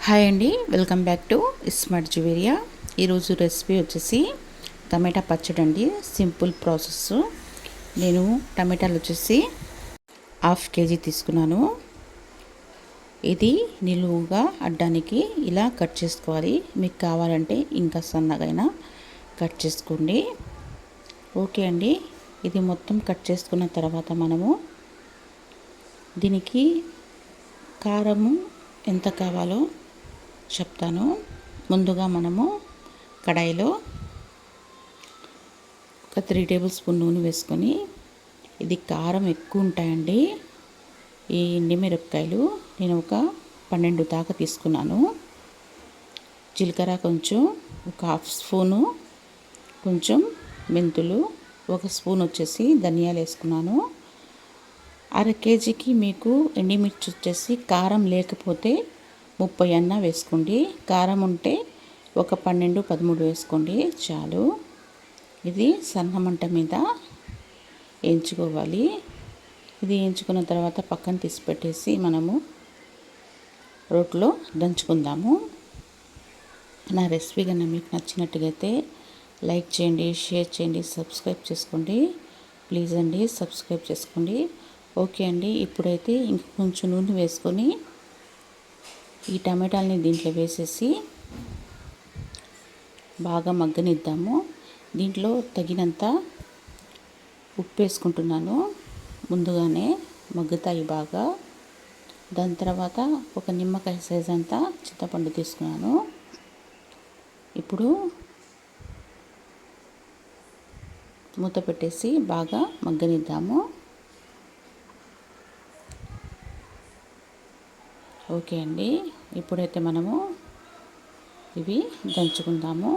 Hi అండి, welcome back to smart Juveria. ఈరోజు recipe వచ్చేసి టమాటా పచ్చడి అండి. Simple process. నేను టమాటాలు వచ్చేసి 1/2 కేజీ తీసుకున్నాను. ఇది నిలువుగా అడ్డానికి ఇలా కట్ చేసుకోవాలి. మీకు కావాలంటే ఇంకా సన్నగైనా కట్ చేసుకోండి. ఓకే అండి, ఇది మొత్తం కట్ చేసుకున్న తర్వాత మనము దీనికి కారము ఎంత కావాలో చెప్తాను. ముందుగా మనము కడాయిలో ఒక 3 టేబుల్ స్పూన్ నూనె వేసుకొని, ఇది కారం ఎక్కువ ఉంటాయండి ఈ ఎండుమిరపకాయలు. నేను ఒక 12 దాకా తీసుకున్నాను. జీలకర్ర కొంచెం, ఒక 1/2 స్పూను కొంచెం మెంతులు, 1 స్పూన్ వచ్చేసి ధనియాలు వేసుకున్నాను. 1/2 కేజీకి మీకు ఎండుమిర్చి వచ్చేసి కారం లేకపోతే 30 అన్నా వేసుకోండి. కారం ఉంటే ఒక 12-13 వేసుకోండి చాలు. ఇది సన్న మంట మీద వేయించుకోవాలి. ఇది వేయించుకున్న తర్వాత పక్కన తీసి పెట్టేసి మనము రోట్లో దంచుకుందాము. నా రెసిపీ కన్నా మీకు నచ్చినట్టుగైతే లైక్ చేయండి, షేర్ చేయండి, సబ్స్క్రైబ్ చేసుకోండి. ప్లీజ్ అండి, సబ్స్క్రైబ్ చేసుకోండి. ఓకే అండి, ఇప్పుడైతే ఇంక కొంచెం నూనె వేసుకొని ఈ టమాటాలని దీంట్లో వేసేసి బాగా మగ్గనిద్దాము. దీంట్లో తగినంత ఉప్పు వేసుకుంటున్నాను. ముందుగానే మగ్గుతాయి బాగా. దాని తర్వాత ఒక నిమ్మకాయ సైజ్ అంతా చింతపండు తీసుకున్నాను. ఇప్పుడు మూత పెట్టేసి బాగా మగ్గనిద్దాము. ఓకే అండి, ఇప్పుడైతే మనము ఇవి దంచుకుందాము.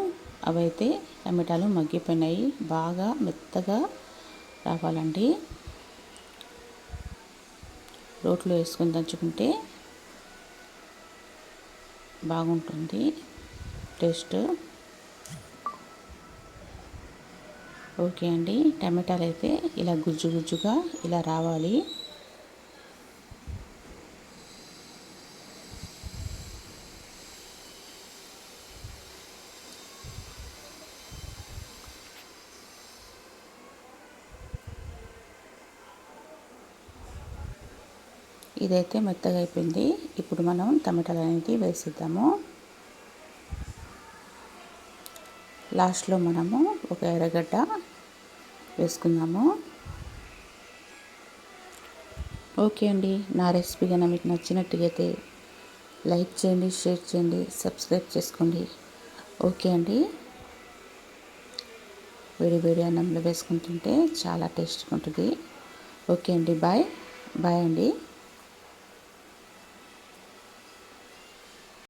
అవైతే టమాటాలు మగ్గిపోయినాయి, బాగా మెత్తగా రావాలండి. రోట్లో వేసుకొని దంచుకుంటే బాగుంటుంది టేస్ట్. ఓకే అండి, టమాటాలు అయితే ఇలా గుజ్జు గుజ్జుగా ఇలా రావాలి. ఇదైతే మెత్తగా అయిపోయింది. ఇప్పుడు మనం టమాటాలు అనేది వేసిద్దాము. లాస్ట్లో మనము ఒక ఎర్రగడ్డ వేసుకుందాము. ఓకే అండి, నా రెసిపీ కన్నా మీకు నచ్చినట్టుగైతే లైక్ చేయండి, షేర్ చేయండి, సబ్స్క్రైబ్ చేసుకోండి. ఓకే అండి, వేడి వేడి అన్నంలో వేసుకుని తింటే చాలా టేస్ట్గా ఉంటుంది. ఓకే అండి, బాయ్ అండి.